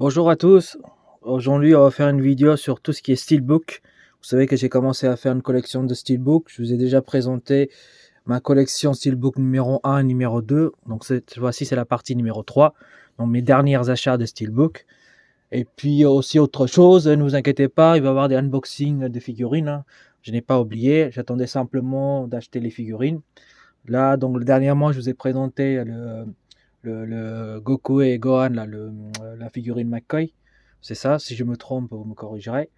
Bonjour à tous. Aujourd'hui, on va faire une vidéo sur tout ce qui est steelbook. Vous savez que j'ai commencé à faire une collection de steelbook. Je vous ai déjà présenté ma collection steelbook numéro 1 et numéro 2. Donc cette fois-ci, c'est la partie numéro 3. Donc mes derniers achats de steelbook. Et puis aussi autre chose, ne vous inquiétez pas, il va y avoir des unboxings de figurines, hein. Je n'ai pas oublié, j'attendais simplement d'acheter les figurines. Là, donc dernièrement, je vous ai présenté le Goku et Gohan, là, la figurine McCoy. C'est ça, si je me trompe, vous me corrigerez.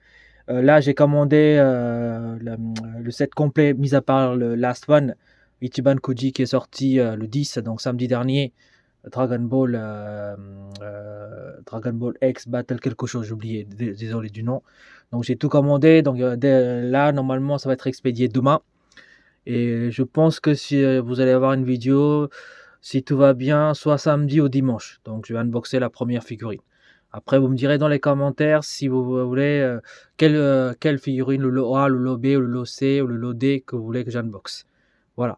Là, j'ai commandé le set complet, mis à part le Last One, Ichiban Koji, qui est sorti le 10, donc samedi dernier. Dragon Ball X Battle quelque chose, j'ai oublié, désolé du nom. Donc j'ai tout commandé, donc là, normalement, ça va être expédié demain. Et je pense que si vous allez avoir une vidéo, si tout va bien, soit samedi ou dimanche. Donc je vais unboxer la première figurine. Après, vous me direz dans les commentaires si vous voulez quelle figurine, le lot A, le lot B, ou le lot C, ou le lot D que vous voulez que j'unboxe. Voilà.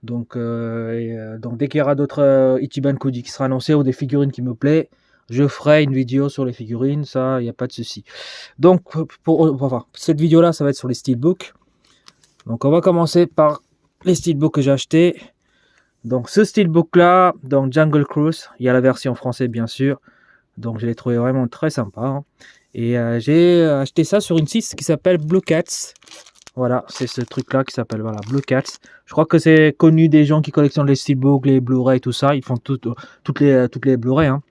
Donc dès qu'il y aura d'autres Ichiban Koji qui sera annoncé ou des figurines qui me plaisent, je ferai une vidéo sur les figurines, ça, il n'y a pas de souci. Donc, cette vidéo-là, ça va être sur les steelbooks. Donc, on va commencer par les steelbooks que j'ai achetés. Donc, ce steelbook-là, dans Jungle Cruise, il y a la version française, bien sûr. Donc, je l'ai trouvé vraiment très sympa, hein. Et j'ai acheté ça sur une site qui s'appelle Blue Cats. Voilà, c'est ce truc-là qui s'appelle Blue Cats. Je crois que c'est connu des gens qui collectionnent les steelbooks, les Blu-ray, tout ça. Ils font toutes les Blu-ray, hein.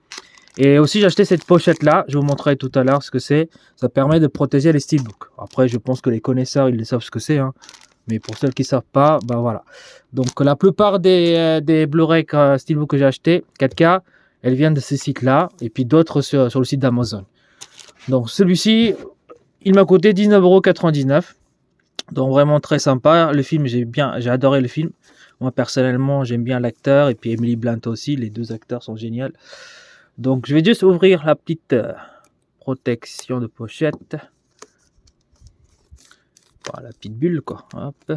Et aussi, j'ai acheté cette pochette-là. Je vous montrerai tout à l'heure ce que c'est. Ça permet de protéger les steelbooks. Après, je pense que les connaisseurs, ils savent ce que c'est, hein. Mais pour ceux qui ne savent pas, ben voilà. Donc, la plupart des Blu-ray steelbooks que j'ai acheté, 4K, elles viennent de ce site-là. Et puis d'autres sur le site d'Amazon. Donc, celui-ci, il m'a coûté 19,99 €. Donc vraiment très sympa. Le film, j'ai adoré le film. Moi personnellement, j'aime bien l'acteur et puis Emily Blunt aussi. Les deux acteurs sont géniaux. Donc je vais juste ouvrir la petite protection de pochette. Voilà, la petite bulle quoi. Hop.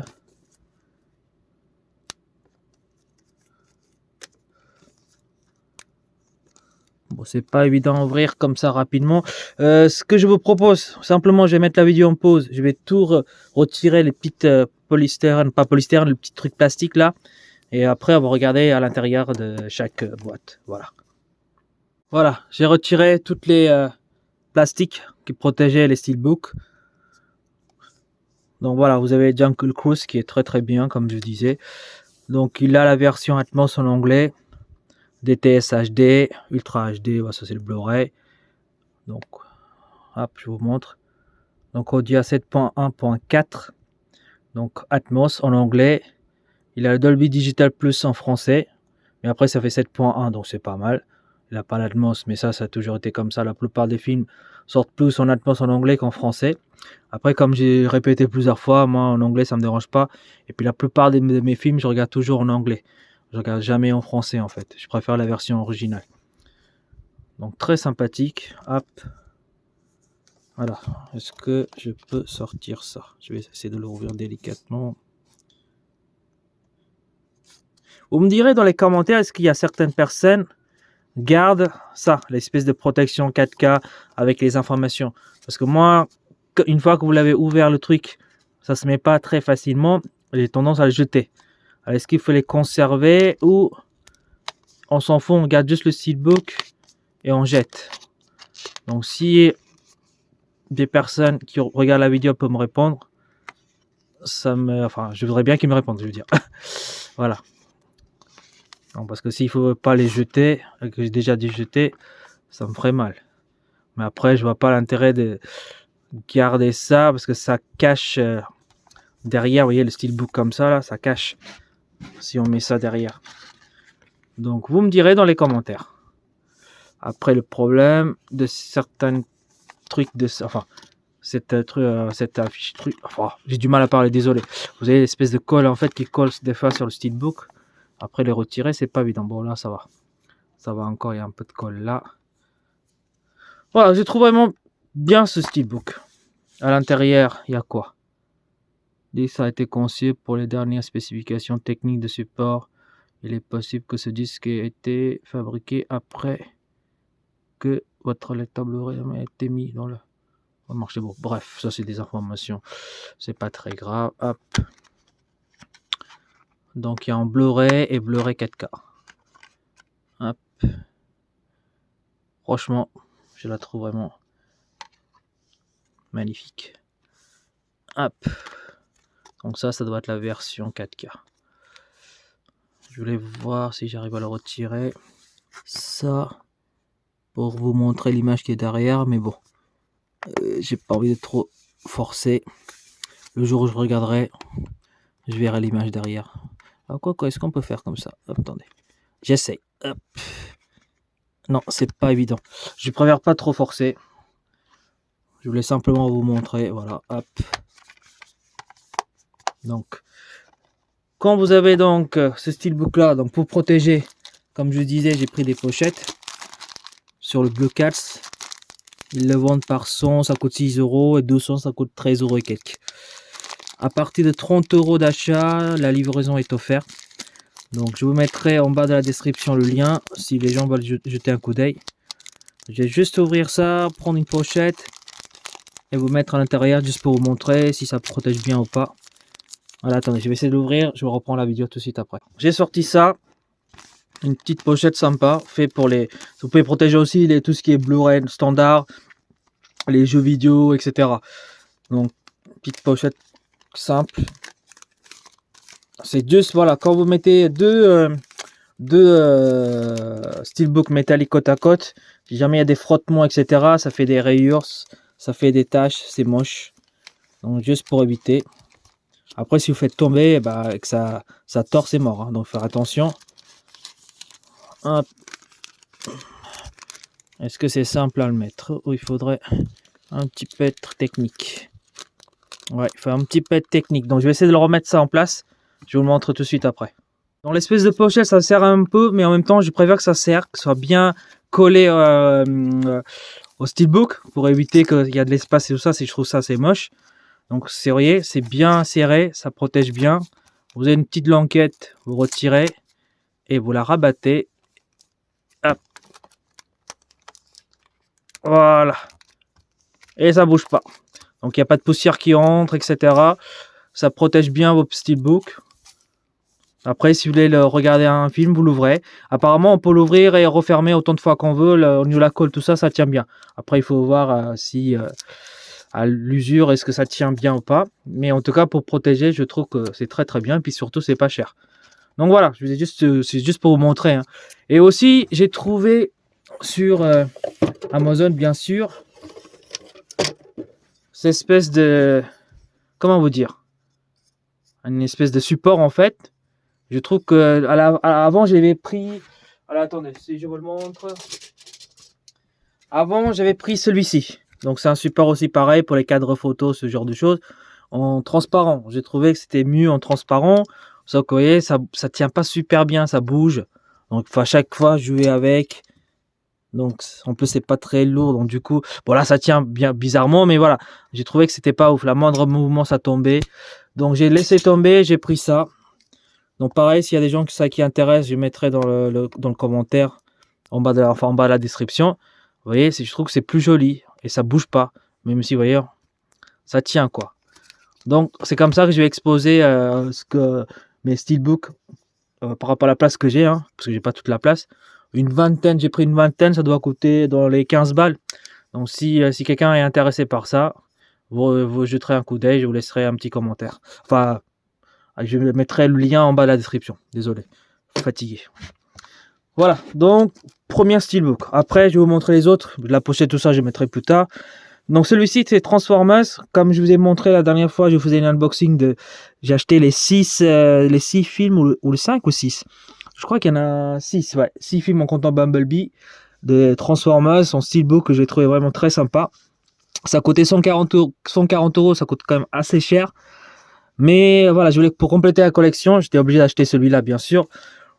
Bon, c'est pas évident à ouvrir comme ça rapidement. Ce que je vous propose, simplement, je vais mettre la vidéo en pause. Je vais tout retirer les petites polystyrène, pas polystyrène, le petit truc plastique là. Et après, on va regarder à l'intérieur de chaque boîte. Voilà. Voilà, j'ai retiré toutes les plastiques qui protégeaient les steelbooks. Donc voilà, vous avez Jungle Cruise qui est très bien, comme je disais. Donc il a la version Atmos en anglais. DTS HD, Ultra HD, voilà, ça c'est le Blu-ray. Donc, hop, je vous montre. Donc audio 7.1.4. Donc Atmos en anglais. Il a le Dolby Digital Plus en français. Mais après ça fait 7.1, donc c'est pas mal. Il n'a pas l'Atmos, mais ça a toujours été comme ça. La plupart des films sortent plus en Atmos en anglais qu'en français. Après, comme j'ai répété plusieurs fois, moi en anglais ça me dérange pas. Et puis la plupart de mes films, je regarde toujours en anglais. Je regarde jamais en français en fait. Je préfère la version originale. Donc très sympathique. Hop. Voilà. Est-ce que je peux sortir ça? Je vais essayer de l'ouvrir délicatement. Vous me direz dans les commentaires, est-ce qu'il y a certaines personnes gardent ça, l'espèce de protection 4K avec les informations? Parce que moi, une fois que vous l'avez ouvert le truc, ça se met pas très facilement. J'ai tendance à le jeter. Alors, est-ce qu'il faut les conserver ou on s'en fout, on garde juste le steelbook et on jette? Donc si des personnes qui regardent la vidéo peuvent me répondre, je voudrais bien qu'ils me répondent, je veux dire. Voilà. Non, parce que s'il faut pas les jeter, que j'ai déjà dû jeter, ça me ferait mal. Mais après, je vois pas l'intérêt de garder ça parce que ça cache derrière, vous voyez le steelbook comme ça là, ça cache si on met ça derrière. Donc vous me direz dans les commentaires. Après, le problème de certains trucs cette affiche truc, j'ai du mal à parler, désolé. Vous avez l'espèce de colle en fait qui colle des fois sur le steelbook. Après les retirer, c'est pas évident. Bon là ça va encore, il y a un peu de colle là. Voilà, je trouve vraiment bien ce steelbook. À l'intérieur, il y a quoi? Ça a été conçu pour les dernières spécifications techniques de support. Il est possible que ce disque ait été fabriqué après que votre lecteur Blu-ray a été mis dans le marché. Bon, bref, ça c'est des informations, c'est pas très grave. Hop. Donc il y a en Blu-ray et Blu-ray 4K. Hop. Franchement, je la trouve vraiment magnifique. Hop. Donc ça doit être la version 4K. Je voulais voir si j'arrive à le retirer. Ça, pour vous montrer l'image qui est derrière, mais bon, j'ai pas envie de trop forcer. Le jour où je regarderai, je verrai l'image derrière. Alors quoi, est-ce qu'on peut faire comme ça? Hop, attendez, j'essaye. Hop. Non, c'est pas évident. Je préfère pas trop forcer. Je voulais simplement vous montrer. Voilà, hop. Donc, quand vous avez donc ce steelbook là, donc pour protéger, comme je disais, j'ai pris des pochettes sur le Blue Cats. Ils le vendent par 100, ça coûte 6 € et 200, ça coûte 13 € et quelques. À partir de 30 € d'achat, la livraison est offerte. Donc je vous mettrai en bas de la description le lien si les gens veulent jeter un coup d'œil. Je vais juste ouvrir ça, prendre une pochette et vous mettre à l'intérieur juste pour vous montrer si ça protège bien ou pas. Voilà, attendez, je vais essayer de l'ouvrir, je vous reprends la vidéo tout de suite après. J'ai sorti ça, une petite pochette sympa, fait pour les... Vous pouvez protéger aussi tout ce qui est Blu-ray standard, les jeux vidéo, etc. Donc, petite pochette simple. C'est juste, voilà, quand vous mettez deux steelbook métalliques côte à côte, si jamais il y a des frottements, etc., ça fait des rayures, ça fait des taches, c'est moche. Donc, juste pour éviter. Après, si vous faites tomber, bah, que ça tord, c'est mort. Hein, donc, faire attention. Hop. Est-ce que c'est simple à le mettre? Ou il faudrait un petit peu être technique? Ouais, il faut un petit peu être technique. Donc, je vais essayer de le remettre ça en place. Je vous le montre tout de suite après. Dans l'espèce de pochette, ça sert un peu, mais en même temps, je préfère que ça serre, que ce soit bien collé au steelbook pour éviter qu'il y a de l'espace et tout ça. Si je trouve ça, c'est moche. Donc, vous voyez, c'est bien serré, ça protège bien. Vous avez une petite languette, vous retirez et vous la rabattez. Hop. Voilà. Et ça bouge pas. Donc, il n'y a pas de poussière qui entre, etc. Ça protège bien vos steelbooks. Après, si vous voulez regarder un film, vous l'ouvrez. Apparemment, on peut l'ouvrir et refermer autant de fois qu'on veut. Au niveau de la colle, tout ça, ça tient bien. Après, il faut voir si à l'usure, est-ce que ça tient bien ou pas. Mais en tout cas, pour protéger, je trouve que c'est très très bien. Et puis surtout, c'est pas cher. Donc voilà, c'est juste pour vous montrer. Hein. Et aussi, j'ai trouvé sur Amazon, bien sûr, cette espèce de... Comment vous dire? Une espèce de support, en fait. Je trouve que avant, j'avais pris... Alors, attendez, si je vous le montre. Avant, j'avais pris celui-ci. Donc, c'est un support aussi pareil pour les cadres photos, ce genre de choses. En transparent. J'ai trouvé que c'était mieux en transparent. Sauf que vous voyez, ça tient pas super bien, ça bouge. Donc, il faut à chaque fois jouer avec. Donc, en plus, c'est pas très lourd. Donc, du coup, bon, là, ça tient bien bizarrement. Mais voilà, j'ai trouvé que c'était pas ouf. La moindre mouvement, ça tombait. Donc, j'ai laissé tomber. J'ai pris ça. Donc, pareil, s'il y a des gens qui intéressent, je mettrai dans le commentaire en bas de la description. Vous voyez, je trouve que c'est plus joli et ça bouge pas. Même si, vous voyez, ça tient quoi. Donc, c'est comme ça que je vais exposer mes steelbooks par rapport à la place que j'ai, hein, parce que j'ai pas toute la place. J'ai pris une vingtaine, ça doit coûter dans les 15 balles. Donc, si quelqu'un est intéressé par ça, vous jeterez un coup d'œil, je vous laisserai un petit commentaire. Enfin, je mettrai le lien en bas de la description. Désolé, fatigué. Voilà, donc, premier steelbook. Après, je vais vous montrer les autres. La pochette, tout ça, je mettrai plus tard. Donc celui-ci c'est Transformers, comme je vous ai montré la dernière fois, je vous faisais un unboxing j'ai acheté les 6 films ou le 5 ou 6. Je crois qu'il y en a 6, ouais, 6 films en comptant Bumblebee de Transformers, son steelbook que j'ai trouvé vraiment très sympa. Ça coûtait 140 €, ça coûte quand même assez cher. Mais voilà, pour compléter la collection, j'étais obligé d'acheter celui-là bien sûr,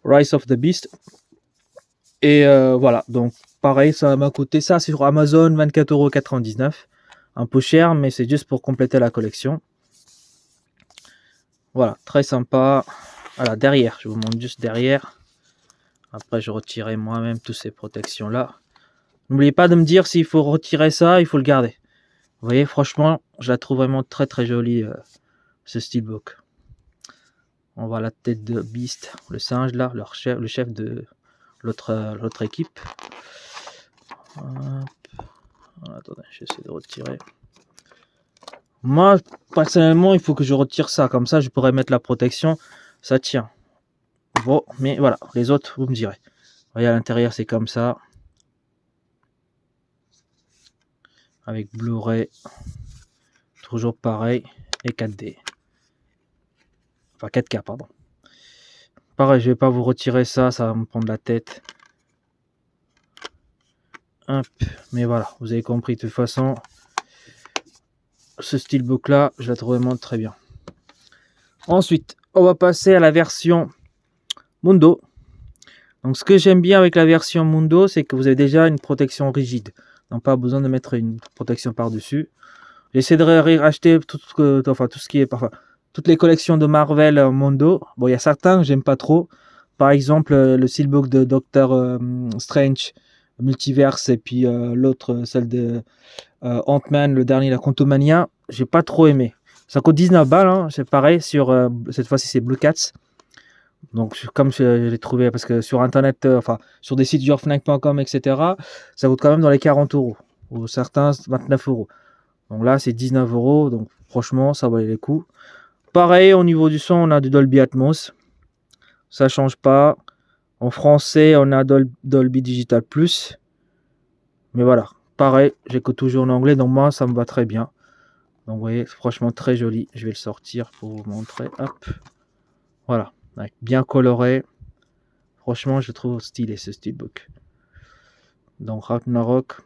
Rise of the Beast. Et voilà, donc pareil, ça m'a coûté ça sur Amazon 24,99 €. Un peu cher, mais c'est juste pour compléter la collection. Voilà, très sympa. Voilà, derrière, je vous montre juste derrière. Après, je retirerai moi-même toutes ces protections-là. N'oubliez pas de me dire s'il faut retirer ça, il faut le garder. Vous voyez, franchement, je la trouve vraiment très très jolie, ce steelbook. On voit la tête de Beast, le singe là, le chef de l'autre équipe. Attendez, j'essaie de retirer. Moi, personnellement, il faut que je retire ça. Comme ça, je pourrais mettre la protection. Ça tient. Bon, mais voilà, les autres, vous me direz. Vous voyez, à l'intérieur, c'est comme ça. Avec Blu-ray. Toujours pareil. Et 4D. Enfin, 4K, pardon. Pareil, je vais pas vous retirer ça. Ça va me prendre la tête. Hop. Mais voilà, vous avez compris de toute façon. Ce steelbook là, je la trouve vraiment très bien. Ensuite, on va passer à la version Mundo. Donc ce que j'aime bien avec la version Mundo, c'est que vous avez déjà une protection rigide. Donc pas besoin de mettre une protection par-dessus. J'essaie de racheter tout ce qui est toutes les collections de Marvel Mundo. Bon, il y a certains que j'aime pas trop. Par exemple, le steelbook de Doctor Strange Multiverse et puis l'autre, celle de Ant-Man, le dernier, la Quantumania, j'ai pas trop aimé. Ça coûte 19 balles, hein, c'est pareil, cette fois-ci c'est Blue Cats. Donc comme je l'ai trouvé, parce que sur internet, sur des sites genre Fnac.com, etc., ça coûte quand même dans les 40 euros, ou certains 29 euros. Donc là c'est 19 euros, donc franchement ça valait les coups. Pareil, au niveau du son, on a du Dolby Atmos, ça change pas. En français, on a Dolby Digital Plus, mais voilà. Pareil, j'écoute toujours en anglais, donc moi ça me va très bien. Donc vous voyez, franchement très joli. Je vais le sortir pour vous montrer. Hop, voilà, bien coloré. Franchement, je trouve stylé ce steelbook. Donc Ragnarok.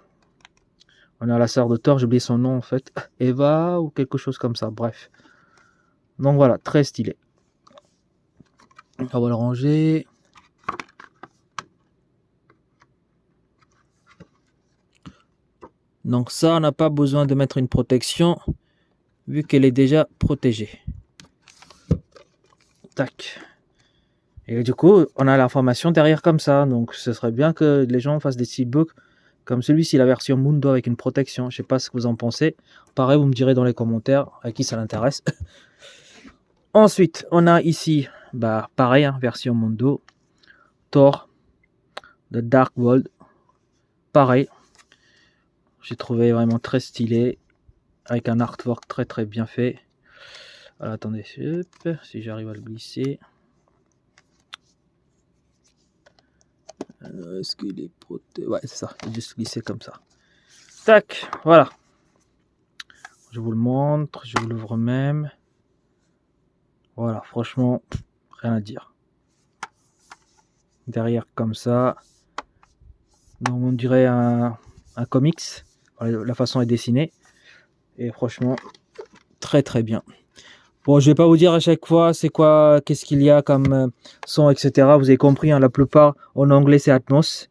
On a la sœur de Thor, j'ai oublié son nom en fait. Eva ou quelque chose comme ça, bref. Donc voilà, très stylé. On va le ranger. Donc ça, on n'a pas besoin de mettre une protection vu qu'elle est déjà protégée. Tac. Et du coup, on a l'information derrière comme ça. Donc ce serait bien que les gens fassent des steelbooks comme celui-ci, la version Mundo avec une protection. Je sais pas ce que vous en pensez. Pareil, vous me direz dans les commentaires à qui ça l'intéresse. Ensuite, on a ici, pareil, hein, version Mundo. Thor, The Dark World. Pareil. J'ai trouvé vraiment très stylé. Avec un artwork très très bien fait. Alors, attendez, si j'arrive à le glisser. Est-ce qu'il est protégé? Ouais, c'est ça. Il est juste glissé comme ça. Tac, voilà. Je vous le montre, je vous l'ouvre même. Voilà, franchement, rien à dire. Derrière comme ça. Donc on dirait un comics. La façon est dessinée. Et franchement, très très bien. Bon, je vais pas vous dire à chaque fois c'est quoi, qu'est-ce qu'il y a comme son, etc. Vous avez compris, hein, la plupart en anglais c'est Atmos.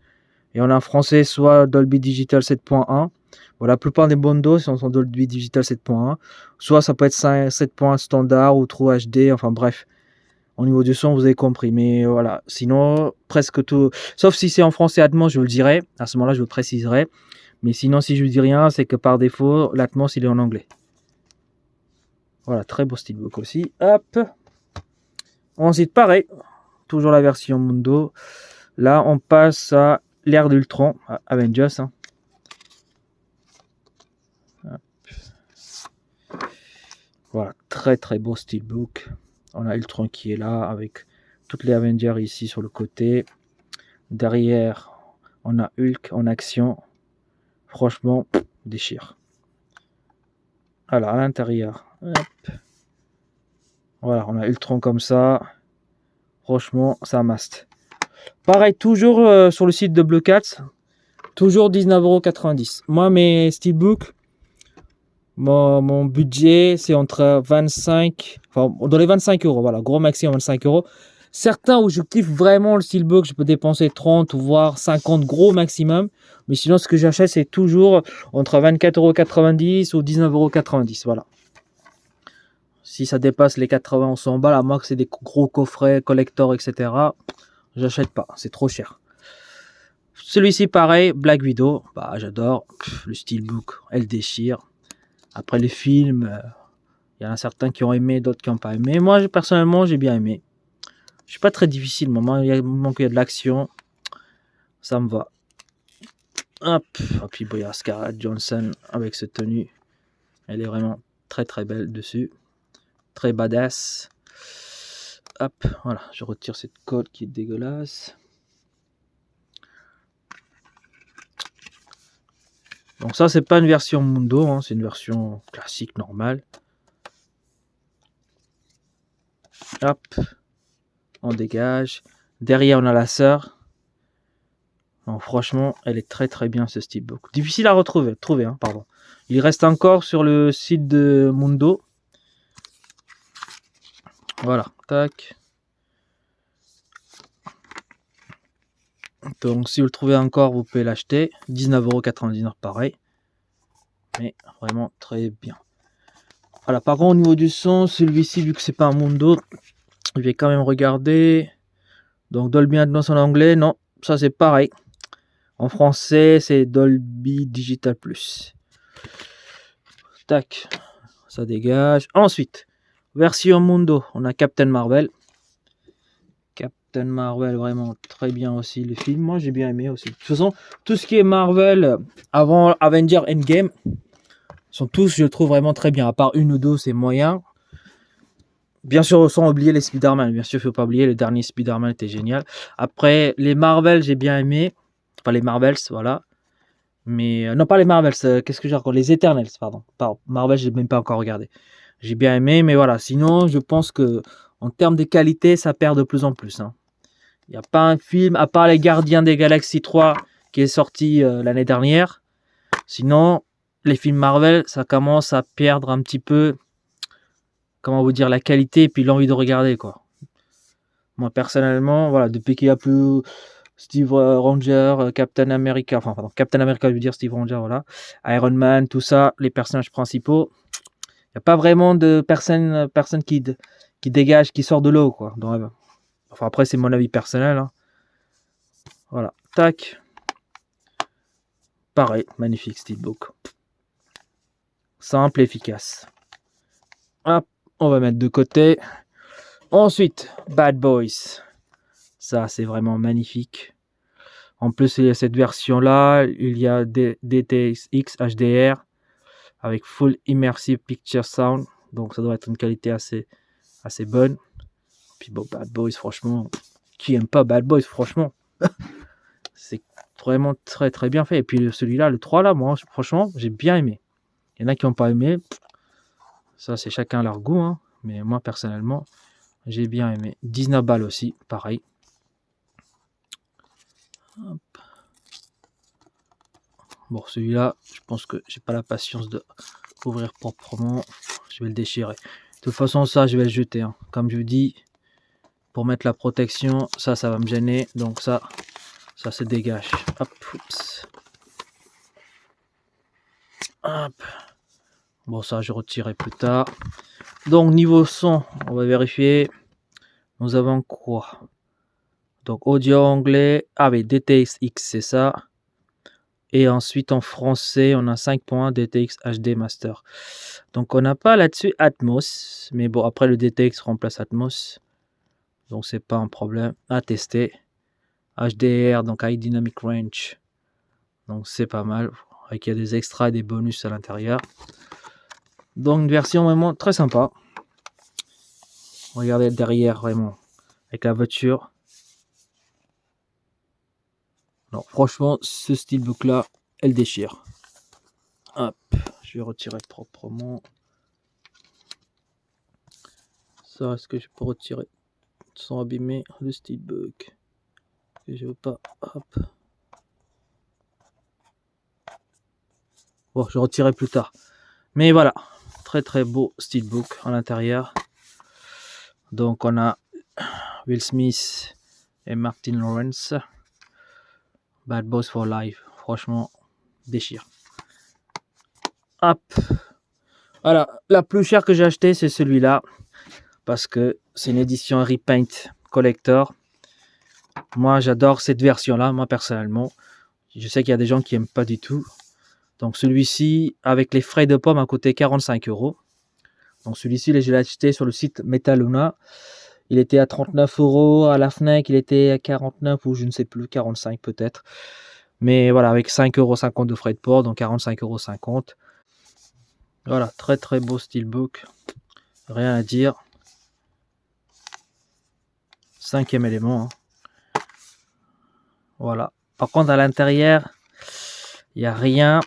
Et en français, soit Dolby Digital 7.1. Bon, la plupart des Mundo sont Dolby Digital 7.1. Soit ça peut être 7.1 standard ou True HD. Enfin bref. Au niveau du son, vous avez compris. Mais voilà. Sinon, presque tout. Sauf si c'est en français Atmos, je vous le dirai. À ce moment-là, je vous le préciserai. Mais sinon, si je vous dis rien, c'est que par défaut, l'Atmos, il est en anglais. Voilà, très beau steelbook aussi. Hop. Ensuite, pareil. Toujours la version Mundo. Là, on passe à l'ère d'Ultron, Avengers. Hein. Voilà, très très beau steelbook. On a Ultron qui est là avec toutes les Avengers ici sur le côté. Derrière, on a Hulk en action. Franchement, déchire. Alors, à l'intérieur, voilà, on a Ultron comme ça. Franchement, ça must. Pareil, toujours sur le site de Blue Cats. Toujours 19,90 €. Moi, mes steelbooks, mon budget, c'est entre 25, enfin, dans les 25 €. Voilà, gros maximum 25 €. Certains où je kiffe vraiment le steelbook, je peux dépenser 30 ou voire 50 gros maximum. Mais sinon, ce que j'achète, c'est toujours entre 24,90 € ou 19,90 €. Voilà. Si ça dépasse les 80 ou 100 balles, à moins que c'est des gros coffrets, collector, etc., j'achète pas. C'est trop cher. Celui-ci, pareil, Black Widow. Bah, j'adore. Le steelbook, elle déchire. Après les films, il y en a certains qui ont aimé, d'autres qui n'ont pas aimé. Moi, personnellement, j'ai bien aimé. Je suis pas très difficile, moment il y a de l'action, ça me va. Hop, et puis il y a Scarlett Johansson avec cette tenue. Elle est vraiment très très belle dessus. Très badass. Hop, voilà, je retire cette colle qui est dégueulasse. Donc ça, c'est pas une version Mundo, hein, c'est une version classique, normale. Hop, on dégage. Derrière, on a la sœur. Donc, franchement, elle est très très bien ce steelbook. Difficile à retrouver, hein, pardon. Il reste encore sur le site de Mundo. Voilà, tac. Donc si vous le trouvez encore, vous pouvez l'acheter. 19,99 € pareil. Mais vraiment très bien. Voilà, par contre au niveau du son, celui-ci, vu que c'est pas un Mundo, je vais quand même regarder. Donc Dolby Atmos en anglais, non, ça c'est pareil. En français, c'est Dolby Digital Plus. Tac, ça dégage. Ensuite, version Mundo, on a Captain Marvel. Captain Marvel, vraiment très bien aussi le film. Moi, j'ai bien aimé aussi. De toute façon, tout ce qui est Marvel avant Avengers Endgame sont tous, je trouve, vraiment très bien. À part une ou deux, c'est moyen. Bien sûr, sans oublier les Spider-Man. Bien sûr, il ne faut pas oublier, le dernier Spider-Man était génial. Après, les Marvel, j'ai bien aimé. Enfin, les Marvels, voilà. Mais non, pas les Marvels. Qu'est-ce que j'ai encore? Les Eternals, pardon. Marvel, je n'ai même pas encore regardé. J'ai bien aimé, mais voilà. Sinon, je pense que en termes de qualité, ça perd de plus en plus. Hein. Il n'y a pas un film, à part les Gardiens des Galaxies 3, qui est sorti l'année dernière. Sinon, les films Marvel, ça commence à perdre un petit peu, comment vous dire, la qualité et puis l'envie de regarder, quoi. Moi, personnellement, voilà, depuis qu'il n'y a plus Steve Rogers, Captain America, enfin, pardon, Captain America, je veux dire Steve Rogers, voilà, Iron Man, tout ça, les personnages principaux, il n'y a pas vraiment de personne qui dégage, qui sort de l'eau, quoi. Donc, enfin, après, c'est mon avis personnel. Hein. Voilà, tac. Pareil, magnifique steelbook. Simple, efficace. Hop, on va mettre de côté. Ensuite, Bad Boys. Ça, c'est vraiment magnifique. En plus, il y a cette version-là. Il y a DTX HDR avec Full Immersive Picture Sound. Donc, ça doit être une qualité assez bonne. Puis bon, Bad Boys, franchement, qui aime pas Bad Boys, franchement. C'est vraiment très très bien fait. Et puis celui-là, le 3 là, moi, franchement, j'ai bien aimé. Il y en a qui n'ont pas aimé. Ça, c'est chacun leur goût. Hein. Mais moi, personnellement, j'ai bien aimé. 19 balles aussi, pareil. Hop. Bon, celui-là, je pense que j'ai pas la patience de ouvrir proprement. Je vais le déchirer. De toute façon, ça, je vais le jeter. Hein. Comme je vous dis, pour mettre la protection, ça va me gêner. Donc ça se dégage. Hop, oups. Hop. Bon, ça, je retirerai plus tard. Donc, niveau son, on va vérifier. Nous avons quoi? Donc, audio anglais. Ah oui, DTX X, c'est ça. Et ensuite, en français, on a 5.1 DTX HD Master. Donc, on n'a pas là-dessus Atmos. Mais bon, après, le DTX remplace Atmos. Donc, c'est pas un problème à tester. HDR, donc High Dynamic Range. Donc, c'est pas mal. Il y a des extras et des bonus à l'intérieur. Donc, une version vraiment très sympa. Regardez derrière, vraiment, avec la voiture. Non, franchement, ce steelbook-là, elle déchire. Hop, je vais retirer proprement. Ça, est-ce que je peux retirer sans abîmer le steelbook? Je veux pas. Hop. Bon, je retirerai plus tard. Mais voilà, très très beau steelbook à l'intérieur. Donc, on a Will Smith et Martin Lawrence. Bad Boys for Life. Franchement, déchire. Hop. Voilà, la plus chère que j'ai acheté, c'est celui-là. Parce que c'est une édition Repaint Collector. Moi, j'adore cette version-là, moi, personnellement. Je sais qu'il y a des gens qui n'aiment pas du tout. Donc celui-ci, avec les frais de port, m'a coûté 45 €. Donc celui-ci, je l'ai acheté sur le site Metaluna. Il était à 39 €. À la Fnac, il était à 49 ou je ne sais plus, 45 peut-être. Mais voilà, avec 5,50 € de frais de port, donc 45,50 €. Voilà, très très beau steelbook. Rien à dire. 5e élément. Hein. Voilà. Par contre, à l'intérieur, il n'y a rien.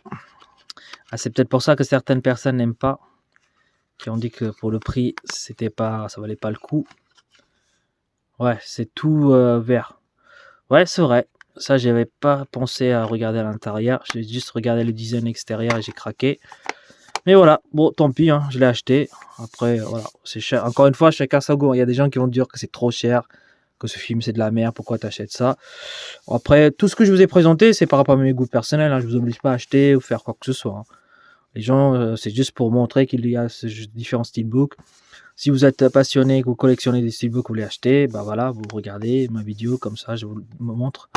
Ah, c'est peut-être pour ça que certaines personnes n'aiment pas. Qui ont dit que pour le prix, ça valait pas le coup. Ouais, c'est tout vert. Ouais, c'est vrai. Ça, j'avais pas pensé à regarder à l'intérieur. J'ai juste regardé le design extérieur et j'ai craqué. Mais voilà, bon, tant pis, hein, je l'ai acheté. Après, voilà, c'est cher. Encore une fois, chacun sa goût. Il y a des gens qui vont dire que c'est trop cher, que ce film c'est de la merde, pourquoi t'achètes ça. Après, tout ce que je vous ai présenté, c'est par rapport à mes goûts personnels. Hein, je vous oblige pas à acheter ou faire quoi que ce soit. Hein. Les gens, c'est juste pour montrer qu'il y a différents steelbooks. Si vous êtes passionné, que vous collectionnez des steelbooks, vous les achetez, bah voilà, vous regardez ma vidéo comme ça, je vous montre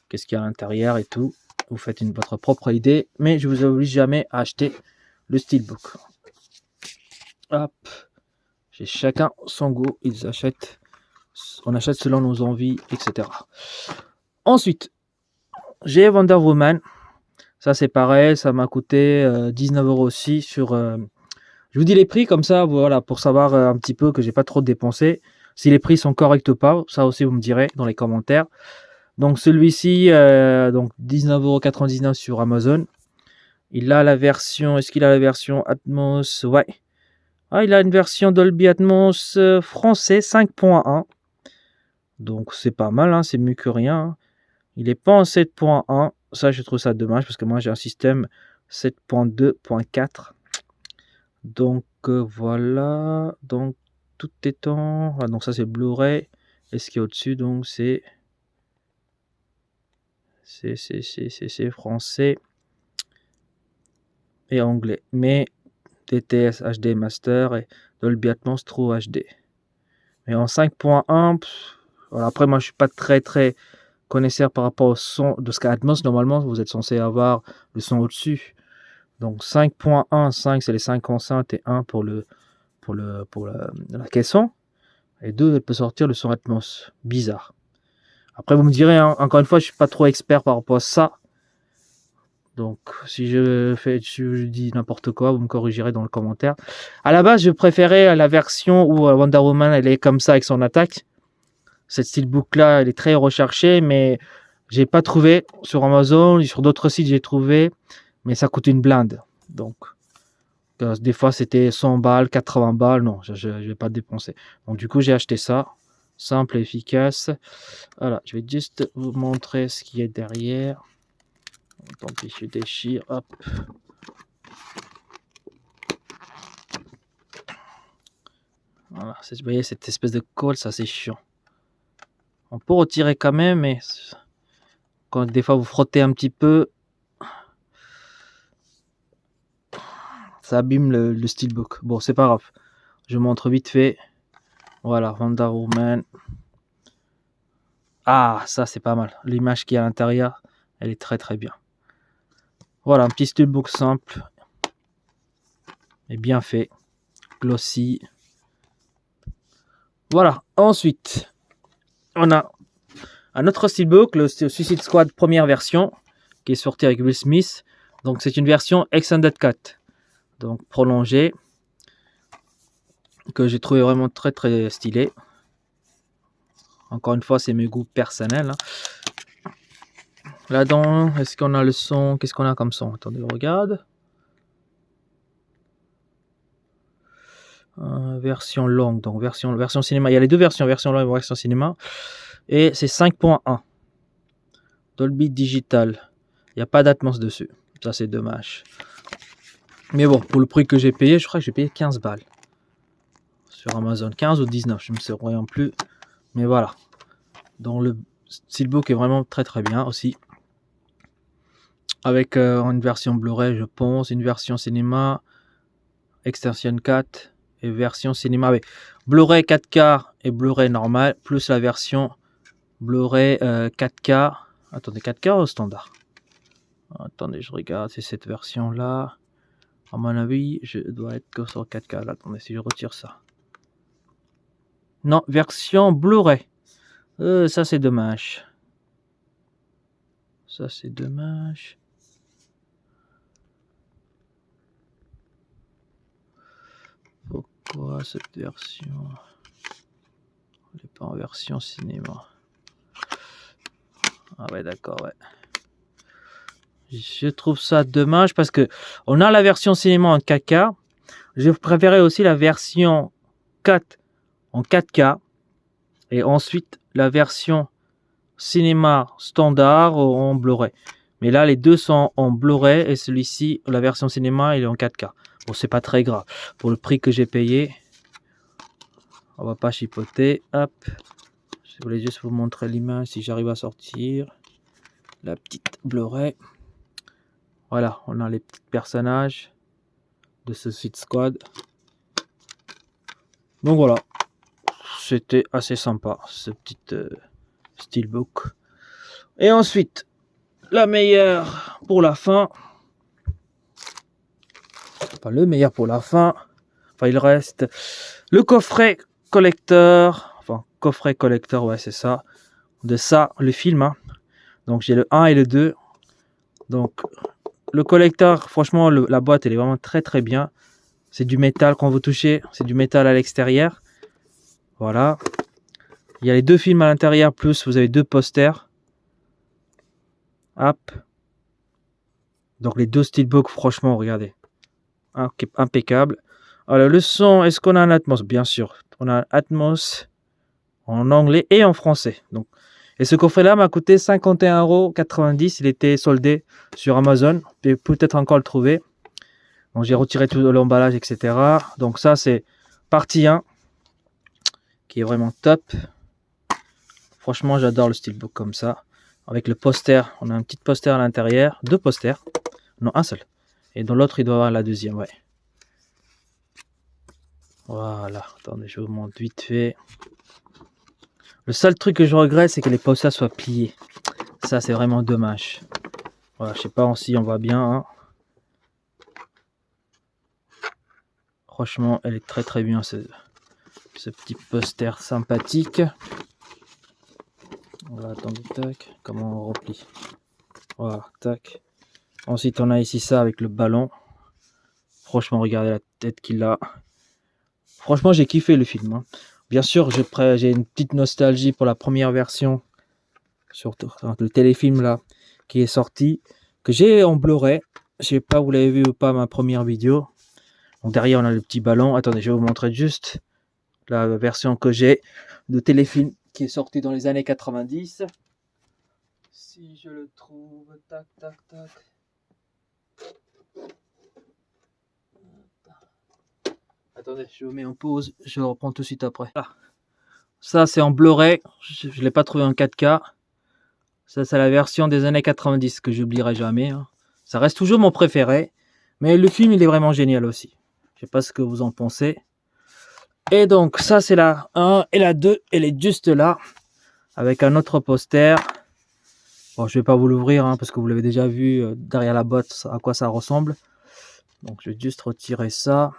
qu'est-ce qu'il y a à l'intérieur et tout. Vous faites votre propre idée, mais je vous oblige jamais à acheter le steelbook. Hop, j'ai chacun son goût, ils achètent, on achète selon nos envies, etc. Ensuite, j'ai Wonder Woman. Ça c'est pareil, ça m'a coûté 19 € aussi sur... je vous dis les prix comme ça, voilà, pour savoir un petit peu que j'ai pas trop dépensé. Si les prix sont corrects ou pas, ça aussi vous me direz dans les commentaires. Donc celui-ci, donc 19,99 € sur Amazon. Il a la version, est-ce qu'il a la version Atmos? Ouais. Ah, il a une version Dolby Atmos français 5.1. Donc c'est pas mal, hein, c'est mieux que rien. Hein. Il n'est pas en 7.1. Ça, je trouve ça dommage parce que moi j'ai un système 7.2.4. Donc voilà. Donc tout est en. Ah, donc ça c'est Blu-ray. Et ce qui est au-dessus, donc c'est français et anglais. Mais DTS HD Master et Dolby Atmos True HD. Mais en 5.1, voilà, après moi je suis pas très connaisseur par rapport au son de ce qu'Atmos. Normalement vous êtes censé avoir le son au-dessus. Donc 5.1, 5 c'est les 5 enceintes et 1 pour la caisson. Et 2 elle peut sortir le son Atmos. Bizarre. Après vous me direz, hein, encore une fois je suis pas trop expert par rapport à ça. Donc si je dis n'importe quoi, vous me corrigerez dans le commentaire. À la base je préférais la version où Wonder Woman elle est comme ça avec son attaque. Cette steelbook là elle est très recherchée, mais j'ai pas trouvé sur Amazon, sur d'autres sites j'ai trouvé, mais ça coûte une blinde. Donc des fois c'était 100 balles, 80 balles, non, je vais pas dépenser. Donc du coup j'ai acheté ça, simple et efficace. Voilà, je vais juste vous montrer ce qui est derrière. Tant pis, je déchire, hop. Voilà, vous voyez cette espèce de colle, ça c'est chiant. On peut retirer quand même, mais quand des fois vous frottez un petit peu, ça abîme le steelbook. Bon, c'est pas grave. Je montre vite fait. Voilà, Wonder Woman. Ah, ça c'est pas mal. L'image qui est à l'intérieur, elle est très bien. Voilà, un petit steelbook simple et bien fait, glossy. Voilà, ensuite, on a un autre steelbook, le Suicide Squad première version, qui est sorti avec Will Smith. Donc c'est une version Extended Cut, donc prolongée, que j'ai trouvé vraiment très stylé. Encore une fois, c'est mes goûts personnels. Hein. Là-dedans, est-ce qu'on a le son? Qu'est-ce qu'on a comme son? Attendez, on regarde. Version longue, donc version cinéma. Il y a les deux versions, version longue et version cinéma. Et c'est 5.1. Dolby Digital. Il n'y a pas d'Atmos dessus. Ça, c'est dommage. Mais bon, pour le prix que j'ai payé, je crois que j'ai payé 15 balles. Sur Amazon. 15 ou 19, je ne me souviens plus. Mais voilà. Donc le steelbook est vraiment très bien aussi. Avec une version Blu-ray, je pense. Une version cinéma. Extension 4. Et version cinéma avec Blu-ray 4K et Blu-ray normal. Plus la version Blu-ray 4K. Attendez, 4K ou standard? Attendez, je regarde, c'est cette version-là. À mon avis, je dois être que sur 4K. Là, attendez, si je retire ça. Non, version Blu-ray. Ça, c'est dommage. Ça, c'est dommage. Pourquoi cette version n'est pas en version cinéma? Ah ouais, d'accord, ouais. Je trouve ça dommage parce que on a la version cinéma en 4K. Je préférais aussi la version 4 en 4K et ensuite la version cinéma standard en Blu-ray. Mais là, les deux sont en Blu-ray et celui-ci, la version cinéma, il est en 4K. Bon, c'est pas très grave. Pour le prix que j'ai payé, on va pas chipoter. Hop. Je voulais juste vous montrer l'image si j'arrive à sortir. La petite Blu-ray. Voilà, on a les petits personnages de ce Suicide Squad. Donc voilà, c'était assez sympa ce petit steelbook. Et ensuite, la meilleure pour la fin. Enfin, le meilleur pour la fin. Enfin, il reste le coffret collector. Enfin, coffret collector, ouais, c'est ça. De ça, le film. Hein. Donc, j'ai le 1 et le 2. Donc, le collector, franchement, la boîte, elle est vraiment très très bien. C'est du métal quand vous touchez. C'est du métal à l'extérieur. Voilà. Il y a les deux films à l'intérieur, plus vous avez deux posters. Hop. Donc, les deux steelbooks, franchement, regardez. Impeccable. Alors, le son, est-ce qu'on a un Atmos? Bien sûr. On a un Atmos en anglais et en français. Donc, et ce coffret-là m'a coûté 51,90 €. Il était soldé sur Amazon. Et peut-être encore le trouver. Donc, j'ai retiré tout l'emballage, etc. Donc, ça, c'est partie 1 qui est vraiment top. Franchement, j'adore le steelbook comme ça. Avec le poster. On a un petit poster à l'intérieur. Deux posters. Non, un seul. Et dans l'autre, il doit y avoir la deuxième, ouais. Voilà. Attendez, je vous montre vite fait. Le seul truc que je regrette, c'est que les posters soient pliés. Ça, c'est vraiment dommage. Voilà, je sais pas si on voit bien. Hein. Franchement, elle est très très bien, ce petit poster sympathique. Voilà, attendez, tac. Comment on replie? Voilà, tac. Ensuite, on a ici ça avec le ballon. Franchement, regardez la tête qu'il a. Franchement, j'ai kiffé le film. Hein. Bien sûr, j'ai une petite nostalgie pour la première version, surtout le téléfilm là qui est sorti, que j'ai en Blu-ray. Je sais pas, vous l'avez vu ou pas ma première vidéo. Donc derrière, on a le petit ballon. Attendez, je vais vous montrer juste la version que j'ai de téléfilm qui est sorti dans les années 90. Si je le trouve, tac, tac, tac. Attendez, je vous mets en pause, je le reprends tout de suite après. Ah. Ça, c'est en Blu-ray. Je ne l'ai pas trouvé en 4K. Ça, c'est la version des années 90 que j'oublierai jamais. Hein. Ça reste toujours mon préféré. Mais le film, il est vraiment génial aussi. Je sais pas ce que vous en pensez. Et donc, ça, c'est la 1 et la 2. Elle est juste là. Avec un autre poster. Bon, je vais pas vous l'ouvrir hein, parce que vous l'avez déjà vu derrière la boîte à quoi ça ressemble. Donc, je vais juste retirer ça.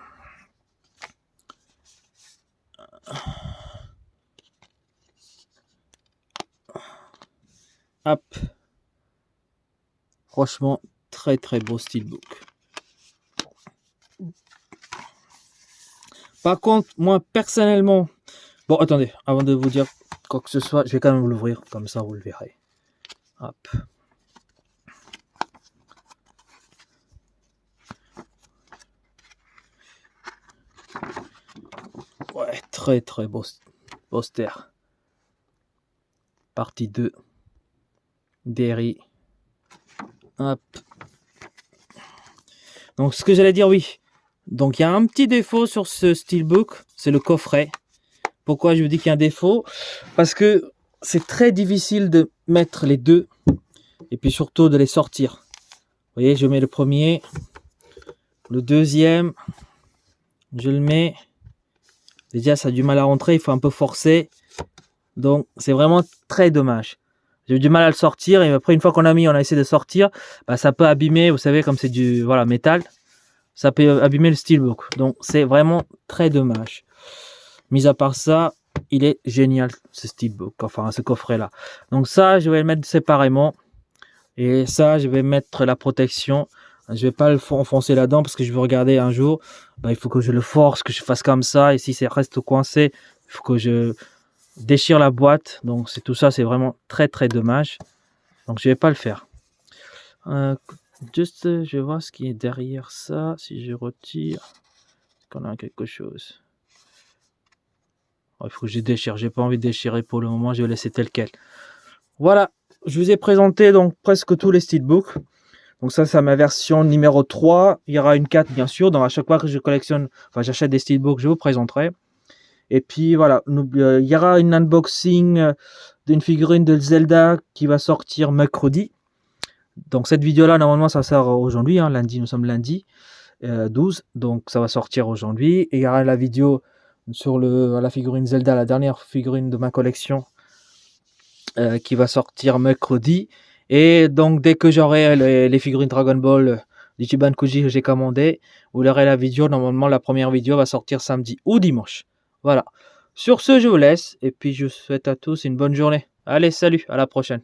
Hop. Franchement, très très beau steelbook. Par contre, moi personnellement... Bon, attendez, avant de vous dire quoi que ce soit, je vais quand même l'ouvrir, comme ça vous le verrez. Hop. Ouais, très très beau poster. Partie 2. Derry. Hop. Donc ce que j'allais dire, oui. Donc il y a un petit défaut sur ce steelbook, c'est le coffret. Pourquoi je vous dis qu'il y a un défaut? Parce que c'est très difficile de mettre les deux et puis surtout de les sortir. Vous voyez, je mets le premier, le deuxième, je le mets. Déjà, ça a du mal à rentrer, il faut un peu forcer. Donc c'est vraiment très dommage. J'ai eu du mal à le sortir et après une fois qu'on on a essayé de sortir, bah, ça peut abîmer, vous savez comme c'est du voilà métal, ça peut abîmer le steelbook. Donc c'est vraiment très dommage. Mis à part ça, il est génial ce steelbook, enfin ce coffret là. Donc ça, je vais le mettre séparément et ça, je vais mettre la protection. Je vais pas le enfoncer là-dedans parce que je veux regarder un jour. Bah, il faut que je le force, que je fasse comme ça et si ça reste coincé, il faut que je déchire la boîte. Donc c'est tout ça, c'est vraiment très très dommage. Donc je vais pas le faire. Juste, je vais voir ce qui est derrière ça. Si je retire, est-ce qu'on a quelque chose? Il faut que je déchire. J'ai pas envie de déchirer pour le moment. Je vais laisser tel quel. Voilà. Je vous ai présenté donc presque tous les steelbooks. Donc ça, c'est ma version numéro 3. Il y aura une 4 bien sûr. Donc à chaque fois que je collectionne, enfin j'achète des steelbooks, je vous présenterai. Et puis voilà, il y aura une unboxing d'une figurine de Zelda qui va sortir mercredi. Donc cette vidéo là normalement ça sort aujourd'hui, hein, lundi, nous sommes lundi 12, donc ça va sortir aujourd'hui. Et il y aura la vidéo sur la figurine Zelda, la dernière figurine de ma collection qui va sortir mercredi. Et donc dès que j'aurai les figurines Dragon Ball d'Ichiban Kuji que j'ai commandé, vous aurez la vidéo. Normalement la première vidéo va sortir samedi ou dimanche. Voilà. Sur ce, je vous laisse et puis je vous souhaite à tous une bonne journée. Allez, salut, à la prochaine.